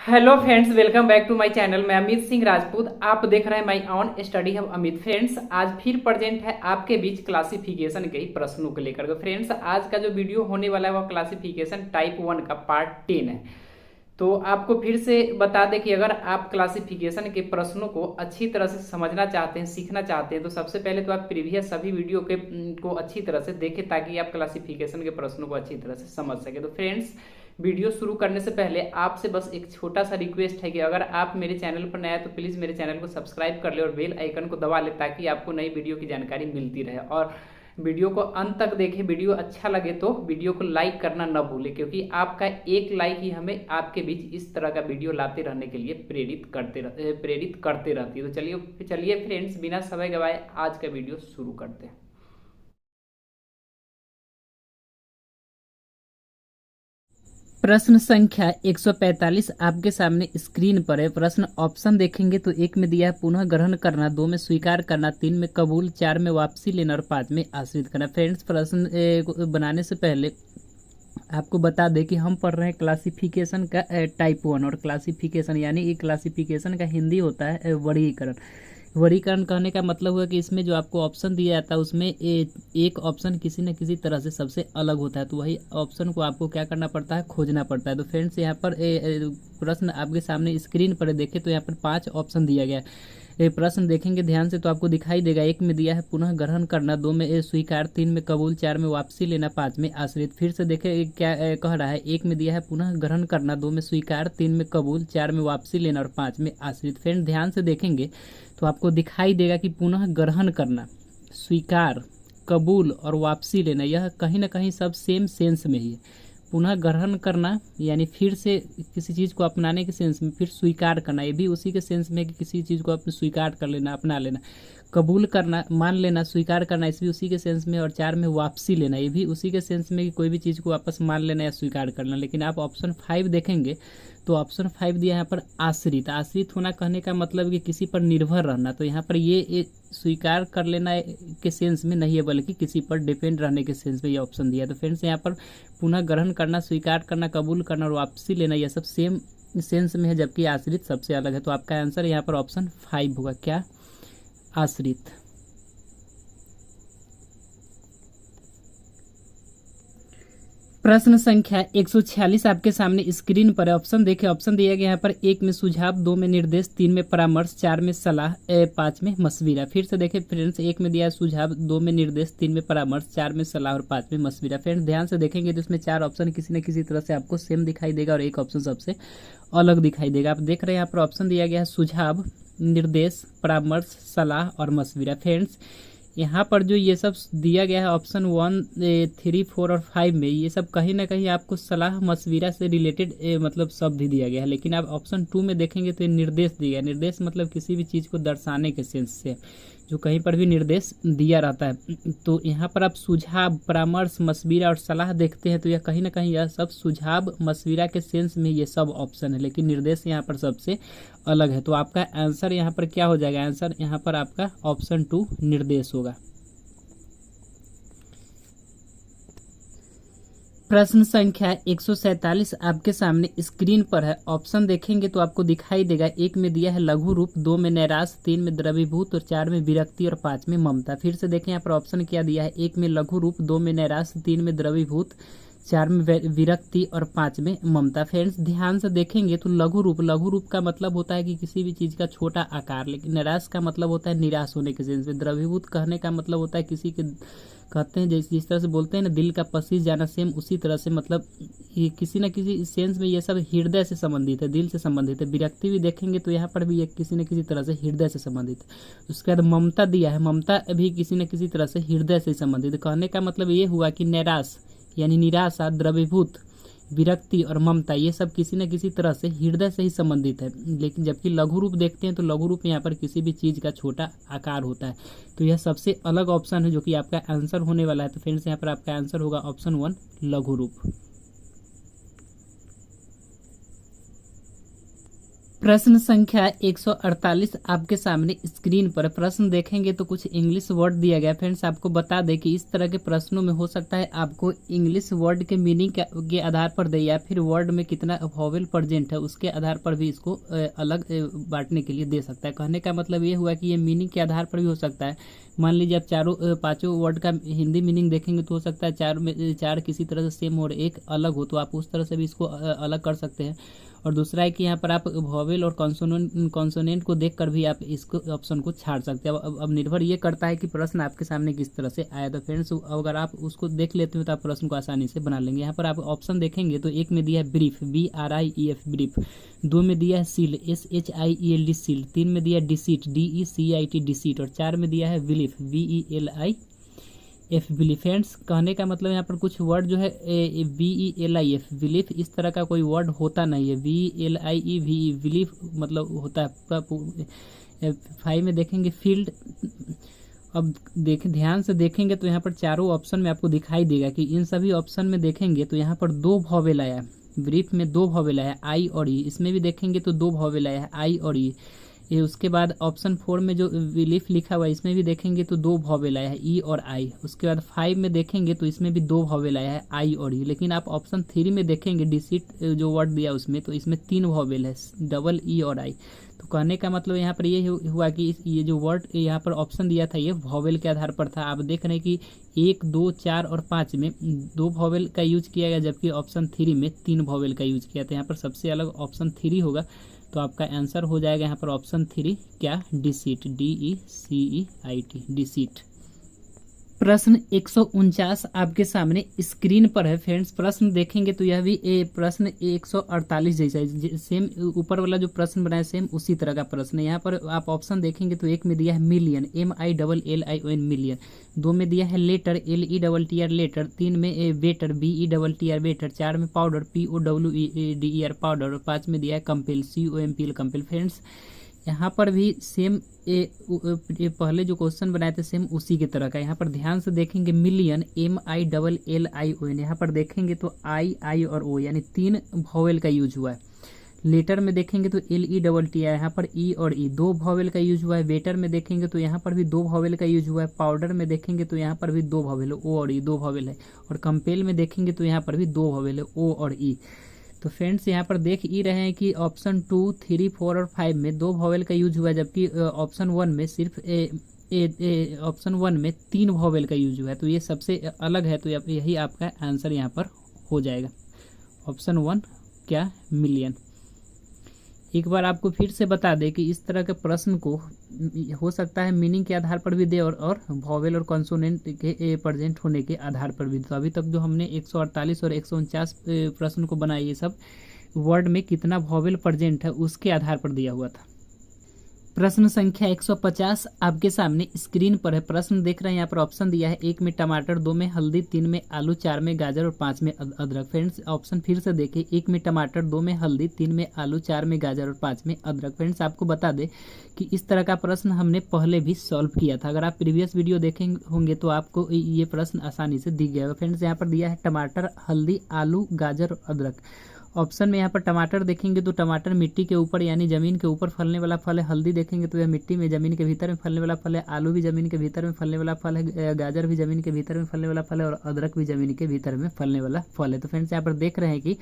Hello friends, welcome back to my channel. मैं अमित सिंह राजपूत। आप देख रहे हैं my on study hub Amit. Friends, आज फिर प्रेजेंट है आपके बीच क्लासिफिकेशन के ही प्रश्नों को लेकर। फ्रेंड्स, आज का जो वीडियो होने वाला है वो क्लासिफिकेशन टाइप 1 का पार्ट 10 है। तो आपको फिर से बता दें कि अगर आप क्लासिफिकेशन के प्रश्नों को अच्छी तरह से समझना चाहते हैं, सीखना चाहते हैं, तो सबसे पहले तो आप प्रीवियस सभी वीडियो के को अच्छी तरह से देखें ताकि आप क्लासिफिकेशन के प्रश्नों को अच्छी तरह से समझ सके। तो फ्रेंड्स, वीडियो शुरू करने से पहले आपसे बस एक छोटा सा रिक्वेस्ट है कि अगर आप मेरे चैनल पर नया है तो प्लीज़ मेरे चैनल को सब्सक्राइब कर ले और बेल आइकन को दबा ले ताकि आपको नई वीडियो की जानकारी मिलती रहे। और वीडियो को अंत तक देखें। वीडियो अच्छा लगे तो वीडियो को लाइक करना न भूलें, क्योंकि आपका एक लाइक ही हमें आपके बीच इस तरह का वीडियो लाते रहने के लिए प्रेरित करते रहती है। तो चलिए फ्रेंड्स, बिना समय गवाए आज का वीडियो शुरू करते हैं। प्रश्न संख्या 145 आपके सामने स्क्रीन पर है। प्रश्न ऑप्शन देखेंगे तो एक में दिया है पुनः ग्रहण करना, दो में स्वीकार करना, तीन में कबूल, चार में वापसी लेना और पांच में आश्रित करना। फ्रेंड्स, प्रश्न बनाने से पहले आपको बता दें कि हम पढ़ रहे हैं क्लासिफिकेशन का टाइप 1, और क्लासिफिकेशन यानी कि क्लासिफिकेशन का हिंदी होता है वर्गीकरण। वर्गीकरण कहने का मतलब हुआ कि इसमें जो आपको ऑप्शन दिया जाता है उसमें एक ऑप्शन किसी न किसी तरह से सबसे अलग होता है, तो वही ऑप्शन को आपको क्या करना पड़ता है, खोजना पड़ता है। तो फ्रेंड्स, यहाँ पर प्रश्न आपके सामने स्क्रीन पर देखें तो यहाँ पर 5 ऑप्शन दिया गया है। ये प्रश्न देखेंगे ध्यान से तो आपको दिखाई देगा। एक में दिया है पुनः ग्रहण करना, दो में स्वीकार, तीन में कबूल, चार में वापसी लेना, पांच में आश्रित। फिर से देखें क्या कह रहा है। एक में दिया है पुनः ग्रहण करना, दो में स्वीकार, तीन में कबूल, चार में वापसी लेना और पांच में आश्रित। फ्रेंड, ध्यान से देखेंगे तो आपको दिखाई देगा कि पुनः ग्रहण करना, स्वीकार, कबूल और वापसी लेना, यह कहीं ना कहीं सब सेम सेंस में ही है। पुनः ग्रहण करना यानी फिर से किसी चीज़ को अपनाने के सेंस में, फिर स्वीकार करना ये भी उसी के सेंस में कि किसी चीज़ को अपने स्वीकार कर लेना, अपना लेना। कबूल करना, मान लेना, स्वीकार करना, इस भी उसी के सेंस में। और चार में वापसी लेना, ये भी उसी के सेंस में कि कोई भी चीज़ को वापस मान लेना या स्वीकार करना। लेकिन आप ऑप्शन 5 देखेंगे तो ऑप्शन 5 दिया यहाँ पर आश्रित। आश्रित होना कहने का मतलब कि किसी पर निर्भर रहना, तो यहाँ पर ये स्वीकार कर लेना के सेंस में नहीं है बल्कि किसी पर डिपेंड रहने के सेंस में ये ऑप्शन दिया। तो फ्रेंड्स, यहाँ पर पुनः ग्रहण करना, स्वीकार करना, कबूल करना और वापसी लेना यह सब सेम सेंस में है, जबकि आश्रित सबसे अलग है। तो आपका आंसर यहाँ पर ऑप्शन 5 होगा। क्या? आश्रित। प्रश्न संख्या 146 आपके सामने स्क्रीन पर है। ऑप्शन देखिए। ऑप्शन दिया गया यहाँ पर एक में सुझाव, दो में निर्देश, तीन में परामर्श, चार में सलाह, पांच में मशविरा। फिर से देखिए फ्रेंड्स, एक में दिया है सुझाव, दो में निर्देश, तीन में परामर्श, चार में सलाह और पांच में मशविरा। फ्रेंड्स, ध्यान से देखेंगे तो इसमें 4 ऑप्शन किसी न किसी तरह से आपको सेम दिखाई देगा और एक ऑप्शन सबसे अलग दिखाई देगा। आप देख रहे हैं यहाँ पर ऑप्शन दिया गया है सुझाव, निर्देश, परामर्श, सलाह और मशविरा। फ्रेंड्स, यहाँ पर जो ये सब दिया गया है ऑप्शन 1, 3, 4 और 5 में, ये सब कहीं ना कहीं आपको सलाह मशविरा से रिलेटेड मतलब शब्द ही दिया गया है। लेकिन आप ऑप्शन 2 में देखेंगे तो ये निर्देश दिया है। निर्देश मतलब किसी भी चीज़ को दर्शाने के सेंस से जो कहीं पर भी निर्देश दिया रहता है। तो यहाँ पर आप सुझाव, परामर्श, मशविरा और सलाह देखते हैं तो यह कहीं ना कहीं यह सब सुझाव मशविरा के सेंस में ये सब ऑप्शन है, लेकिन निर्देश यहाँ पर सबसे अलग है। तो आपका आंसर यहाँ पर क्या हो जाएगा? आंसर यहाँ पर आपका ऑप्शन 2 निर्देश होगा। प्रश्न संख्या 147 आपके सामने स्क्रीन पर है। ऑप्शन देखेंगे तो आपको दिखाई देगा। एक में दिया है लघु रूप, दो में नैराश, तीन में द्रवीभूत और चार में विरक्ति और पांच में ममता। फिर से देखें यहाँ पर ऑप्शन क्या दिया है। एक में लघु रूप, दो में नैराश, तीन में द्रवीभूत, चार में विरक्ति और पांच में ममता। फ्रेंड्स, ध्यान से देखेंगे तो लघु रूप का मतलब होता है कि किसी भी चीज़ का छोटा आकार, लेकिन निराश का मतलब होता है निराश होने के सेंस में। द्रवीभूत कहने का मतलब होता है किसी के, कहते हैं जिस तरह से बोलते हैं ना, दिल का पसीज जाना, सेम उसी तरह से मतलब ये किसी न किसी सेंस में ये सब हृदय से संबंधित है, दिल से संबंधित है। विरक्ति भी देखेंगे तो यहाँ पर भी ये किसी न किसी तरह से हृदय से संबंधित है। उसके बाद ममता दिया है, ममता भी किसी न किसी तरह से हृदय से संबंधित है। कहने का मतलब ये हुआ कि नैराश यानी निराशा, द्रवीभूत, विरक्ति और ममता ये सब किसी न किसी तरह से हृदय से ही संबंधित है। लेकिन जबकि लघु रूप देखते हैं तो लघु रूप यहाँ पर किसी भी चीज़ का छोटा आकार होता है। तो यह सबसे अलग ऑप्शन है जो कि आपका आंसर होने वाला है। तो फ्रेंड्स, यहाँ पर आपका आंसर होगा ऑप्शन 1 लघु रूप। प्रश्न संख्या 148 आपके सामने स्क्रीन पर। प्रश्न देखेंगे तो कुछ इंग्लिश वर्ड दिया गया। फ्रेंड्स आपको बता दें कि इस तरह के प्रश्नों में हो सकता है आपको इंग्लिश वर्ड के मीनिंग के आधार पर दे, या फिर वर्ड में कितना वॉवेल प्रेजेंट है उसके आधार पर भी इसको अलग बांटने के लिए दे सकता है। कहने का मतलब ये हुआ कि ये मीनिंग के आधार पर भी हो सकता है। मान लीजिए आप पांचों वर्ड का हिंदी मीनिंग देखेंगे तो हो सकता है चार किसी तरह से सेम और एक अलग हो, तो आप उस तरह से भी इसको अलग कर सकते हैं। और दूसरा है कि यहाँ पर आप वॉवेल और कॉन्सोनेंट को देखकर भी आप इसको ऑप्शन को छाड़ सकते हैं। अब निर्भर ये करता है कि प्रश्न आपके सामने किस तरह से आया। तो फ्रेंड्स अगर आप उसको देख लेते हो तो आप प्रश्न को आसानी से बना लेंगे। यहाँ पर आप ऑप्शन देखेंगे तो एक में दिया है ब्रीफ, BRIEF ब्रीफ, दो में दिया है सील, SHIELD सील, तीन में दिया है डिसीट, DECIT डिसीट, और चार में दिया है विलीफ, VELIF बिलीफ। फ्रेंड्स कहने का मतलब यहाँ पर कुछ वर्ड जो है VELIF बिलीफ इस तरह का कोई वर्ड होता नहीं है। VLIE बिलीफ मतलब होता है। 5 में देखेंगे फील्ड। अब ध्यान से देखेंगे तो यहाँ पर चारों ऑप्शन में आपको दिखाई देगा कि इन सभी ऑप्शन में देखेंगे तो यहाँ पर दो वॉवेल आया है। ब्रीफ में दो वॉवेल आया है, आई और ई। इसमें भी देखेंगे तो दो वॉवेल आया है, आई और ई। ये उसके बाद ऑप्शन 4 में जो विलीफ लिखा हुआ है इसमें भी देखेंगे तो दो वॉवेल आया है, ई और आई। उसके बाद 5 में देखेंगे तो इसमें भी दो वॉवेल आया है, आई और ई। लेकिन आप ऑप्शन 3 में देखेंगे डिसीट जो वर्ड दिया उसमें तो इसमें तीन वॉवेल है, डबल ई और आई। तो कहने का मतलब यहाँ पर ये हुआ कि ये जो वर्ड यहाँ पर ऑप्शन दिया था ये वॉवेल के आधार पर था। आप देख रहे हैं कि 1, 2, 4 और 5 में दो वॉवेल का यूज किया गया, जबकि ऑप्शन 3 में तीन वॉवेल का यूज किया था। यहाँ पर सबसे अलग ऑप्शन 3 होगा, तो आपका आंसर हो जाएगा यहाँ पर ऑप्शन 3 क्या, डिसीट, DECEIT डिसीट। प्रश्न 149 आपके सामने स्क्रीन पर है। फ्रेंड्स प्रश्न देखेंगे तो यह भी प्रश्न 148 जैसा है, सेम ऊपर वाला जो प्रश्न बनाया सेम उसी तरह का प्रश्न है। यहाँ पर आप ऑप्शन देखेंगे तो एक में दिया है मिलियन, MILLION मिलियन, दो में दिया है लेटर, LETTR लेटर, तीन में वेटर, BETTR वेटर, चार में पाउडर, POWDER पाउडर, और 5 में दिया है कंपेल, COMPL कंपेल। फ्रेंड्स यहाँ पर भी सेम पहले जो क्वेश्चन बनाए थे सेम उसी की तरह का। यहाँ पर ध्यान से देखेंगे मिलियन, MILLION, यहाँ पर देखेंगे तो आई और ओ यानी तीन वॉवेल का यूज हुआ है। लेटर में देखेंगे तो LETTR, यहाँ पर ई और ई दो वॉवेल का यूज हुआ है। वेटर में देखेंगे तो यहाँ पर भी दो वॉवेल का यूज हुआ है। पाउडर में देखेंगे तो यहाँ पर भी दो वॉवेल है, ओ और ई दो वॉवेल है। और कंपेल में देखेंगे तो यहाँ पर भी दो वॉवेल है, ओ और ई। तो फ्रेंड्स यहाँ पर देख ही रहे हैं कि ऑप्शन 2, 3, 4 और 5 में दो वॉवेल का यूज हुआ है, जबकि ऑप्शन 1 में सिर्फ ऑप्शन 1 में तीन वॉवेल का यूज हुआ है। तो ये सबसे अलग है, तो यही आपका आंसर यहाँ पर हो जाएगा ऑप्शन 1 क्या, मिलियन। एक बार आपको फिर से बता दें कि इस तरह के प्रश्न को हो सकता है मीनिंग के आधार पर भी दे और वॉवेल और कॉन्सोनेंट के प्रेजेंट होने के आधार पर भी। तो अभी तक जो हमने 148 और 149 प्रश्न को बनाया ये सब वर्ड में कितना वॉवेल प्रेजेंट है उसके आधार पर दिया हुआ था। प्रश्न संख्या 150 आपके सामने स्क्रीन पर है। प्रश्न देख रहे हैं, यहाँ पर ऑप्शन दिया है 1 में टमाटर, 2 में हल्दी, 3 में आलू, 4 में गाजर और 5 में अदरक। फ्रेंड्स ऑप्शन फिर से देखें, 1 में टमाटर, 2 में हल्दी, 3 में आलू, 4 में गाजर और 5 में अदरक। फ्रेंड्स आपको बता दें कि इस तरह का प्रश्न हमने पहले भी सॉल्व किया था। अगर आप प्रीवियस वीडियो देखे होंगे तो आपको ये प्रश्न आसानी से दिख गया। फ्रेंड्स यहाँ पर दिया है टमाटर, हल्दी, आलू, गाजर और अदरक। ऑप्शन में यहाँ पर टमाटर देखेंगे तो टमाटर मिट्टी के ऊपर यानी जमीन के ऊपर फलने वाला फल है। हल्दी देखेंगे तो यह मिट्टी में जमीन के भीतर में फलने वाला फल है। आलू भी जमीन के भीतर में फलने वाला फल है। गाजर भी जमीन के भीतर में फलने वाला फल है, और अदरक भी जमीन के भीतर में फलने वाला फल है। तो फ्रेंड्स यहाँ पर देख रहे हैं कि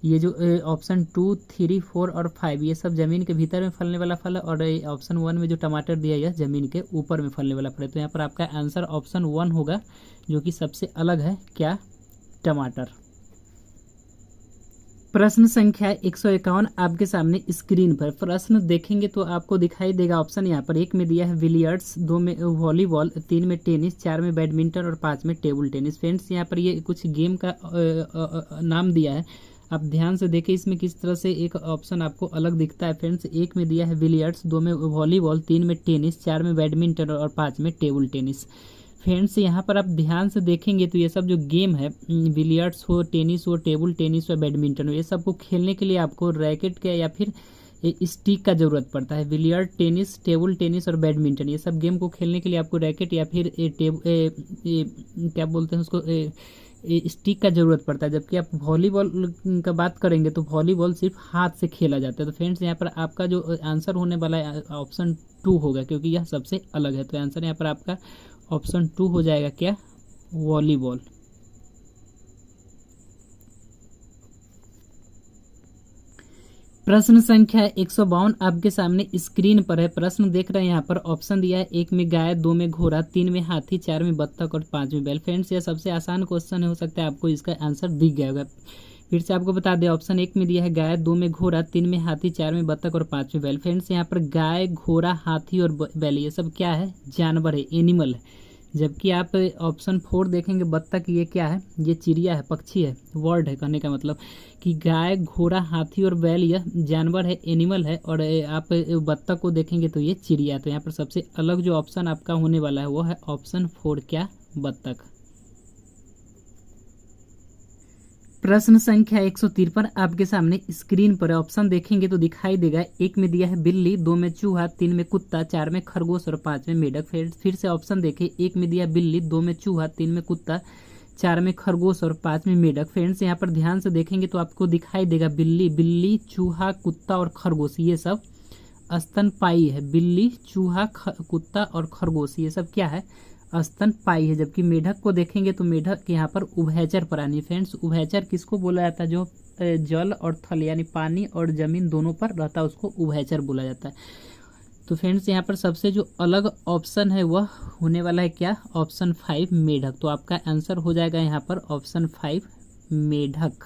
ये जो ऑप्शन 2, 3, 4 और 5 ये सब जमीन के भीतर में फलने वाला फल है, और ऑप्शन 1 में जो टमाटर दिया यह जमीन के ऊपर में फलने वाला फल है। तो यहाँ पर आपका आंसर ऑप्शन 1 होगा, जो कि सबसे अलग है क्या, टमाटर। प्रश्न संख्या 151 आपके सामने स्क्रीन पर। प्रश्न देखेंगे तो आपको दिखाई देगा ऑप्शन यहाँ पर 1 में दिया है बिलियर्ड्स, 2 में वॉलीबॉल, 3 में टेनिस, 4 में बैडमिंटन और 5 में टेबल टेनिस। फ्रेंड्स यहाँ पर ये कुछ गेम का नाम दिया है, आप ध्यान से देखें इसमें किस तरह से एक ऑप्शन आपको अलग दिखता है। फ्रेंड्स 1 में दिया है बिलियर्ड्स, 2 में वॉलीबॉल, 3 में टेनिस, 4 में बैडमिंटन और 5 में टेबल टेनिस। फ्रेंड्स यहाँ पर आप ध्यान से देखेंगे तो ये सब जो गेम है, बिलियर्ड्स हो, टेनिस हो, टेबल टेनिस हो, बैडमिंटन हो, ये सब को खेलने के लिए आपको रैकेट का या फिर स्टिक का ज़रूरत पड़ता है। बिलियर्ड, टेनिस, टेबल टेनिस और बैडमिंटन ये सब गेम को खेलने के लिए आपको रैकेट या फिर क्या बोलते हैं उसको स्टिक का ज़रूरत पड़ता है, जबकि आप वॉलीबॉल का बात करेंगे तो वॉलीबॉल सिर्फ हाथ से खेला जाता है। तो फ्रेंड्स यहाँ पर आपका जो आंसर होने वाला है ऑप्शन 2 होगा, क्योंकि यह सबसे अलग है। तो आंसर यहाँ पर आपका ऑप्शन 2 हो जाएगा, क्या, वॉलीबॉल। प्रश्न संख्या 152 आपके सामने स्क्रीन पर है। प्रश्न देख रहे हैं यहाँ पर, ऑप्शन दिया है 1 में गाय, 2 में घोड़ा, 3 में हाथी, 4 में बत्तख और 5 में बैल। फ्रेंड्स यह सबसे आसान क्वेश्चन हो सकता है आपको इसका आंसर दिख गया होगा। फिर से आपको बता दें, ऑप्शन 1 में दिया है गाय, 2 में घोड़ा, 3 में हाथी, 4 में बत्तख और 5 में बैल। फ्रेंड्स यहाँ पर गाय, घोड़ा, हाथी और बैल ये सब क्या है, जानवर है, एनिमल है। जबकि आप ऑप्शन 4 देखेंगे बत्तख, ये क्या है, ये चिड़िया है, पक्षी है, वर्ड है। कहने का मतलब कि गाय, घोड़ा, हाथी और बैल यह जानवर है, एनिमल है, और आप बत्तख को देखेंगे तो ये चिड़िया है। तो यहाँ पर सबसे अलग जो ऑप्शन आपका होने वाला है वो है ऑप्शन 4, क्या, बत्तख। प्रश्न संख्या 153 आपके सामने स्क्रीन पर है। ऑप्शन देखेंगे तो दिखाई देगा, 1 में दिया है बिल्ली, 2 में चूहा, 3 में कुत्ता, 4 में खरगोश और 5 में मेढक। फिर से ऑप्शन देखें, 1 में दिया बिल्ली, 2 में चूहा, 3 में कुत्ता, 4 में खरगोश और 5 में मेढक। फ्रेंड्स यहाँ पर ध्यान से देखेंगे तो आपको दिखाई देगा बिल्ली, चूहा, कुत्ता और खरगोश ये सब स्तनपायी है। बिल्ली, चूहा, कुत्ता और खरगोश ये सब क्या है, स्तनपायी है। जबकि मेढक को देखेंगे तो मेढक यहाँ पर उभयचर प्राणी। फ्रेंड्स उभयचर किसको बोला जाता है, जो जल और थल यानी पानी और जमीन दोनों पर रहता है उसको उभयचर बोला जाता है। तो फ्रेंड्स यहाँ पर सबसे जो अलग ऑप्शन है वह होने वाला है, क्या, ऑप्शन 5, मेढक। तो आपका आंसर हो जाएगा यहाँ पर ऑप्शन 5, मेढक।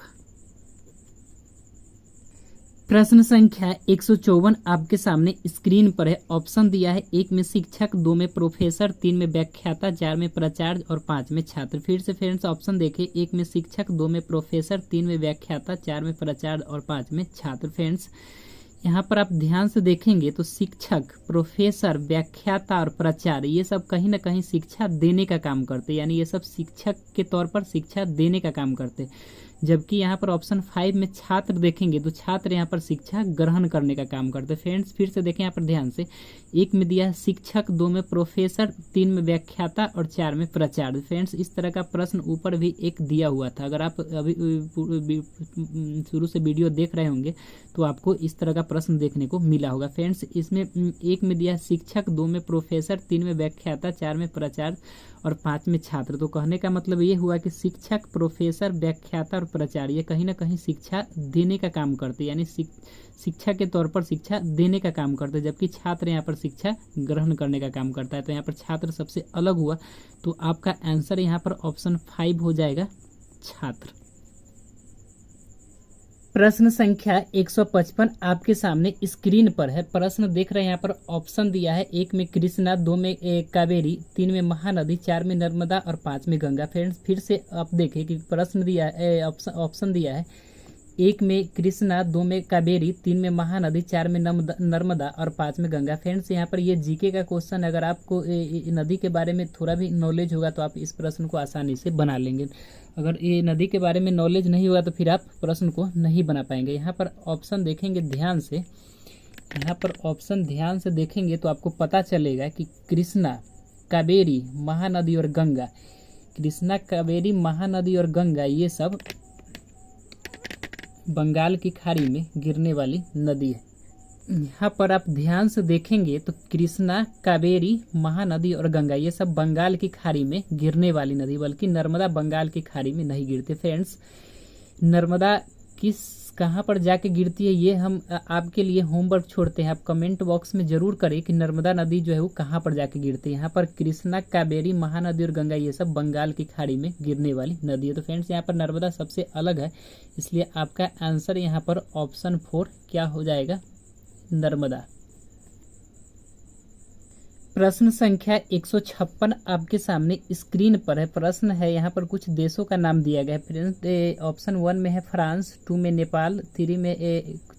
प्रश्न संख्या 154 आपके सामने स्क्रीन पर है। ऑप्शन दिया है, 1 में शिक्षक, 2 में प्रोफेसर, 3 में व्याख्याता, 4 में प्राचार्य और 5 में छात्र। फिर से फ्रेंड्स ऑप्शन देखें, 1 में शिक्षक, 2 में प्रोफेसर, 3 में व्याख्याता, 4 में प्राचार्य और 5 में छात्र। फ्रेंड्स यहाँ पर आप ध्यान से देखेंगे तो शिक्षक, प्रोफेसर, व्याख्याता और प्राचार्य ये सब कहीं ना कहीं शिक्षा देने का काम करते, यानी ये सब शिक्षक के तौर पर शिक्षा देने का काम करते। जबकि यहाँ पर ऑप्शन 5 में छात्र देखेंगे तो छात्र यहाँ पर शिक्षा ग्रहण करने का काम करते। फ्रेंड्स फिर से देखें यहाँ पर ध्यान से, 1 में दिया है शिक्षक, 2 में प्रोफेसर, 3 में व्याख्याता और 4 में प्राचार्य। फ्रेंड्स इस तरह का प्रश्न ऊपर भी एक दिया हुआ था, अगर आप अभी शुरू से वीडियो देख रहे होंगे तो आपको इस तरह का प्रश्न देखने को मिला होगा। फ्रेंड्स इसमें 1 में दिया शिक्षक, 2 में प्रोफेसर, 3 में व्याख्याता, 4 में प्राचार्य और 5 में छात्र। तो कहने का मतलब ये हुआ कि शिक्षक, प्रोफेसर, व्याख्याता और प्राचार्य ये कहीं ना कहीं शिक्षा देने का काम करते, यानी शिक्षा के तौर पर शिक्षा देने का काम करते, जबकि छात्र यहाँ पर शिक्षा ग्रहण करने का काम करता है। तो यहाँ पर छात्र सबसे अलग हुआ, तो आपका आंसर यहाँ पर ऑप्शन 5 हो जाएगा, छात्र। प्रश्न संख्या 155 आपके सामने स्क्रीन पर है। प्रश्न देख रहे हैं यहाँ पर, ऑप्शन दिया है, 1 में कृष्णा, 2 में कावेरी, 3 में महानदी, 4 में नर्मदा और 5 में गंगा। फ्रेंड्स फिर से आप देखें कि प्रश्न दिया है, ऑप्शन दिया है, 1 में कृष्णा, 2 में कावेरी, 3 में महानदी, 4 में नर्मदा और 5 में गंगा। फ्रेंड्स यहाँ पर ये जीके का क्वेश्चन, अगर आपको नदी के बारे में थोड़ा भी नॉलेज होगा तो आप इस प्रश्न को आसानी से बना लेंगे। अगर ये नदी के बारे में नॉलेज नहीं होगा तो फिर आप प्रश्न को नहीं बना पाएंगे। यहाँ पर ऑप्शन देखेंगे ध्यान से, यहाँ पर ऑप्शन ध्यान से देखेंगे तो आपको पता चलेगा कि कृष्णा, कावेरी, महानदी और गंगा, कृष्णा, कावेरी, महानदी और गंगा ये सब बंगाल की खाड़ी में गिरने वाली नदी है। यहाँ पर आप ध्यान से देखेंगे तो कृष्णा, कावेरी, महानदी और गंगा ये सब बंगाल की खाड़ी में गिरने वाली नदी, बल्कि नर्मदा बंगाल की खाड़ी में नहीं गिरते। फ्रेंड्स नर्मदा कहाँ पर जाके गिरती है ये हम आपके लिए होमवर्क छोड़ते हैं, आप कमेंट बॉक्स में जरूर करें कि नर्मदा नदी जो है वो कहाँ पर जाके गिरती है। यहाँ पर कृष्णा, कावेरी, महानदी और गंगा ये सब बंगाल की खाड़ी में गिरने वाली नदी है। तो फ्रेंड्स यहाँ पर नर्मदा सबसे अलग है, इसलिए आपका आंसर यहाँ पर ऑप्शन 4 क्या हो जाएगा, नर्मदा। प्रश्न संख्या 156 आपके सामने स्क्रीन पर है। प्रश्न है यहाँ पर कुछ देशों का नाम दिया गया है। फ्रेंड्स ऑप्शन 1 में है फ्रांस, 2 में नेपाल, 3 में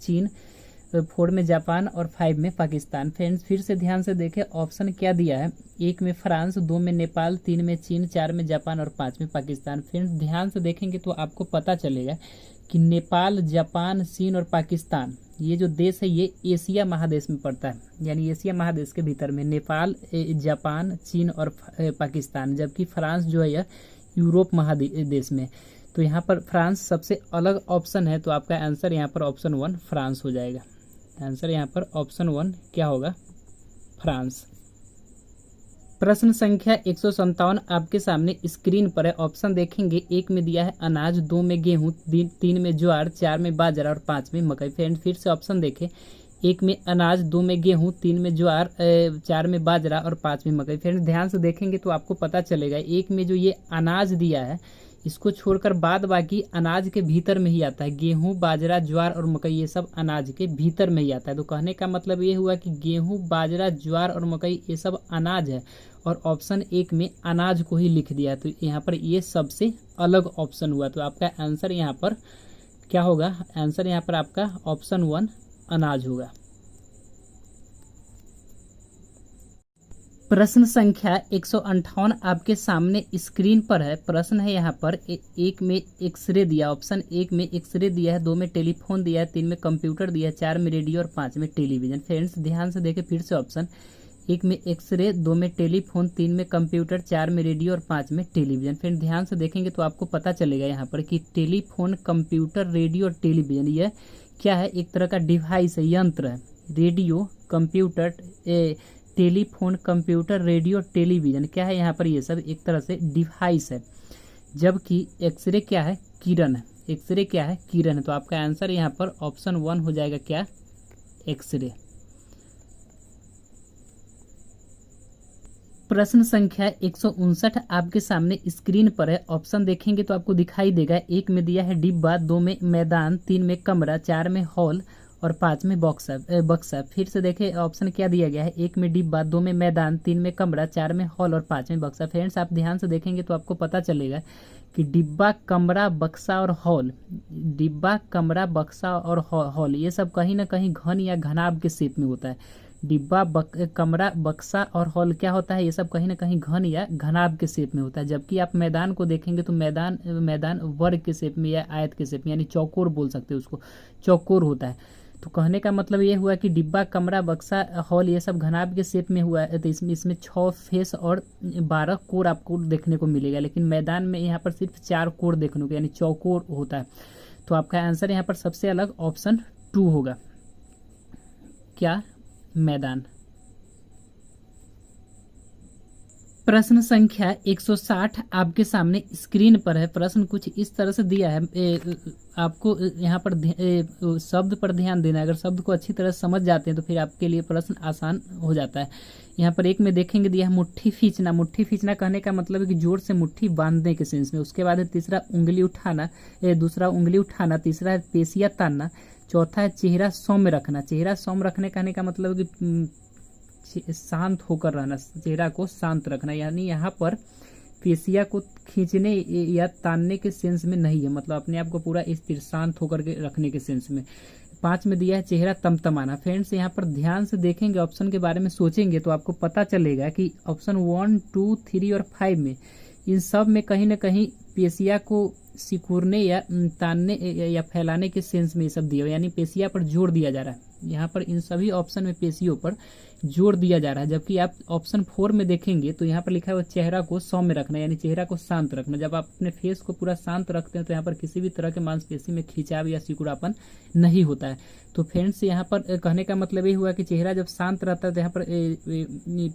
चीन, 4 में जापान और 5 में पाकिस्तान। फ्रेंड्स फिर से ध्यान से देखें ऑप्शन क्या दिया है, 1 में फ्रांस, 2 में नेपाल, 3 में चीन, 4 में जापान और 5 में पाकिस्तान। फ्रेंड्स ध्यान से देखेंगे तो आपको पता चलेगा कि नेपाल, जापान, चीन और पाकिस्तान ये जो देश है ये एशिया महादेश में पड़ता है, यानी एशिया महादेश के भीतर में नेपाल, जापान, चीन और पाकिस्तान। जबकि फ्रांस जो है यह यूरोप महादेश में। तो यहाँ पर फ्रांस सबसे अलग ऑप्शन है, तो आपका आंसर यहाँ पर ऑप्शन 1 फ्रांस हो जाएगा। आंसर यहाँ पर ऑप्शन 1 क्या होगा, फ्रांस। प्रश्न संख्या 157 आपके सामने स्क्रीन पर है। ऑप्शन देखेंगे, 1 में दिया है अनाज, 2 में गेहूं, 3 में ज्वार, 4 में बाजरा और 5 में मकई। फ्रेंड फिर से ऑप्शन देखें, 1 में अनाज, 2 में गेहूं, 3 में ज्वार, 4 में बाजरा और 5 में मकई। फ्रेंड ध्यान से देखेंगे तो आपको पता चलेगा, 1 में जो ये अनाज दिया है इसको छोड़कर बाद बाकी अनाज के भीतर में ही आता है। गेहूं, बाजरा, ज्वार और मकई ये सब अनाज के भीतर में ही आता है। तो कहने का मतलब ये हुआ कि गेहूं, बाजरा, ज्वार और मकई ये सब अनाज है, और ऑप्शन 1 में अनाज को ही लिख दिया। तो यहाँ पर ये सबसे अलग ऑप्शन हुआ। तो आपका आंसर यहाँ पर क्या होगा, आंसर यहाँ पर आपका ऑप्शन 1 अनाज होगा। प्रश्न संख्या 158 आपके सामने स्क्रीन पर है। प्रश्न है यहाँ पर, 1 में एक्सरे दिया, ऑप्शन 1 में एक्सरे दिया है, 2 में टेलीफोन दिया है, 3 में कंप्यूटर दिया है, 4 में रेडियो और 5 में टेलीविजन। फ्रेंड्स ध्यान से देखें फिर से ऑप्शन, 1 में एक्सरे, 2 में टेलीफोन, 3 में कंप्यूटर, 4 में रेडियो और 5 में टेलीविजन। फ्रेंड ध्यान से देखेंगे तो आपको पता चलेगा यहाँ पर कि टेलीफोन, कंप्यूटर, रेडियो और टेलीविजन यह क्या है, एक तरह का डिवाइस है, यंत्र है। Radio, computer, telephone, computer, radio, television क्या है यहाँ पर, ये सब एक तरह से डिवाइस है। जबकि एक्सरे क्या है, किरण है। एक्सरे क्या है, किरण है। तो आपका आंसर यहाँ पर ऑप्शन 1 हो जाएगा, क्या, एक्सरे। प्रश्न संख्या 159 आपके सामने स्क्रीन पर है। ऑप्शन देखेंगे तो आपको दिखाई देगा, 1 में दिया है डिब्बा, 2 में मैदान, 3 में कमरा, 4 में हॉल और 5 में बक्सा। फिर से देखें ऑप्शन क्या दिया गया है, 1 में डिब्बा, 2 में मैदान, 3 में कमरा, 4 में हॉल और 5 में बक्सा। फ्रेंड्स आप ध्यान से देखेंगे तो आपको पता चलेगा कि डिब्बा, कमरा, बक्सा और हॉल, डिब्बा, कमरा, बक्सा और हॉल ये सब कहीं ना कहीं घन या घनाभ के शेप में होता है। डिब्बा, कमरा, बक्सा और हॉल क्या होता है, ये सब कहीं ना कहीं घन या घनाभ के शेप में होता है। जबकि आप मैदान को देखेंगे तो मैदान वर्ग के शेप में या आयत के शेप में, यानी चौकोर बोल सकते हैं उसको, चौकोर होता है। तो कहने का मतलब ये हुआ कि डिब्बा, कमरा, बक्सा, हॉल ये सब घनाभ के शेप में हुआ है। तो इसमें 6 फेस और 12 कोर आपको देखने को मिलेगा, लेकिन मैदान में यहाँ पर सिर्फ 4 कोर देखने को, यानी चौकोर होता है। तो आपका आंसर यहाँ पर सबसे अलग ऑप्शन 2 होगा, क्या, मैदान। प्रश्न संख्या 160 आपके सामने स्क्रीन पर है। प्रश्न कुछ इस तरह से दिया है, आपको यहाँ पर शब्द पर ध्यान देना है। अगर शब्द को अच्छी तरह समझ जाते हैं तो फिर आपके लिए प्रश्न आसान हो जाता है। यहाँ पर 1 में देखेंगे दिया है मुट्ठी खींचना। मुट्ठी खींचना कहने का मतलब है कि जोर से मुट्ठी बांधने के सेंस में। उसके बाद है तीसरा उंगली उठाना, दूसरा उंगली उठाना, तीसरा है पेशियां तानना, चौथा है चेहरा सौम्य रखना। चेहरा सौम्य रखने कहने का मतलब है कि शांत होकर रहना, चेहरा को शांत रखना। यानी यहाँ पर पेशिया को खींचने या तानने के सेंस में नहीं है, मतलब अपने आप को पूरा स्थिर शांत होकर के रखने के सेंस में। 5 में दिया है चेहरा तमतमाना। फ्रेंड्स यहाँ पर ध्यान से देखेंगे, ऑप्शन के बारे में सोचेंगे तो आपको पता चलेगा कि ऑप्शन 1, 2, 3 और 5 में, इन सब में कहीं ना कहीं पेशिया को सिकुड़ने या तानने या फैलाने के सेंस में ये सब दिया, यानी पेशिया पर जोर दिया जा रहा है। यहाँ पर इन सभी ऑप्शन में पेशियों पर जोर दिया जा रहा है। जबकि आप ऑप्शन 4 में देखेंगे तो यहाँ पर लिखा हुआ चेहरा को सौम्य रखना, यानी चेहरा को शांत रखना। जब आप अपने फेस को पूरा शांत रखते हैं तो यहाँ पर किसी भी तरह के मांसपेशी में खिंचाव या सिकुड़ापन नहीं होता है। तो फ्रेंड्स यहाँ पर कहने का मतलब ये हुआ कि चेहरा जब शांत रहता है तो यहाँ पर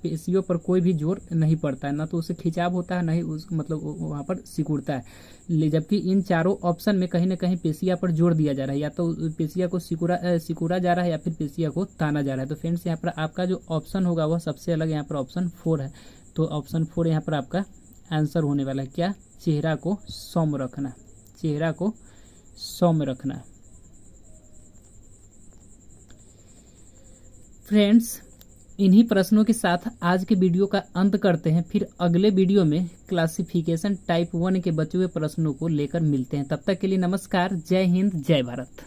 पेशियों पर कोई भी जोर नहीं पड़ता है, ना तो उसे खिंचाव होता है, ना ही उस मतलब वहाँ पर सिकुड़ता है। जबकि इन चारों ऑप्शन में कहीं ना कहीं पेशिया पर जोर दिया जा रहा है, या तो पेशिया को सिकुड़ा जा रहा है या फिर पेशिया को ताना जा रहा है। तो फ्रेंड्स यहाँ पर आपका जो ऑप्शन होगा वह सबसे अलग यहाँ पर ऑप्शन 4 है। तो ऑप्शन 4 यहाँ पर आपका आंसर होने वाला है, क्या, चेहरा को सौम्य रखना, चेहरा को सौम्य रखना। फ्रेंड्स इन्हीं प्रश्नों के साथ आज के वीडियो का अंत करते हैं। फिर अगले वीडियो में क्लासिफिकेशन टाइप 1 के बचे हुए प्रश्नों को लेकर मिलते हैं। तब तक के लिए नमस्कार, जय हिंद, जय भारत।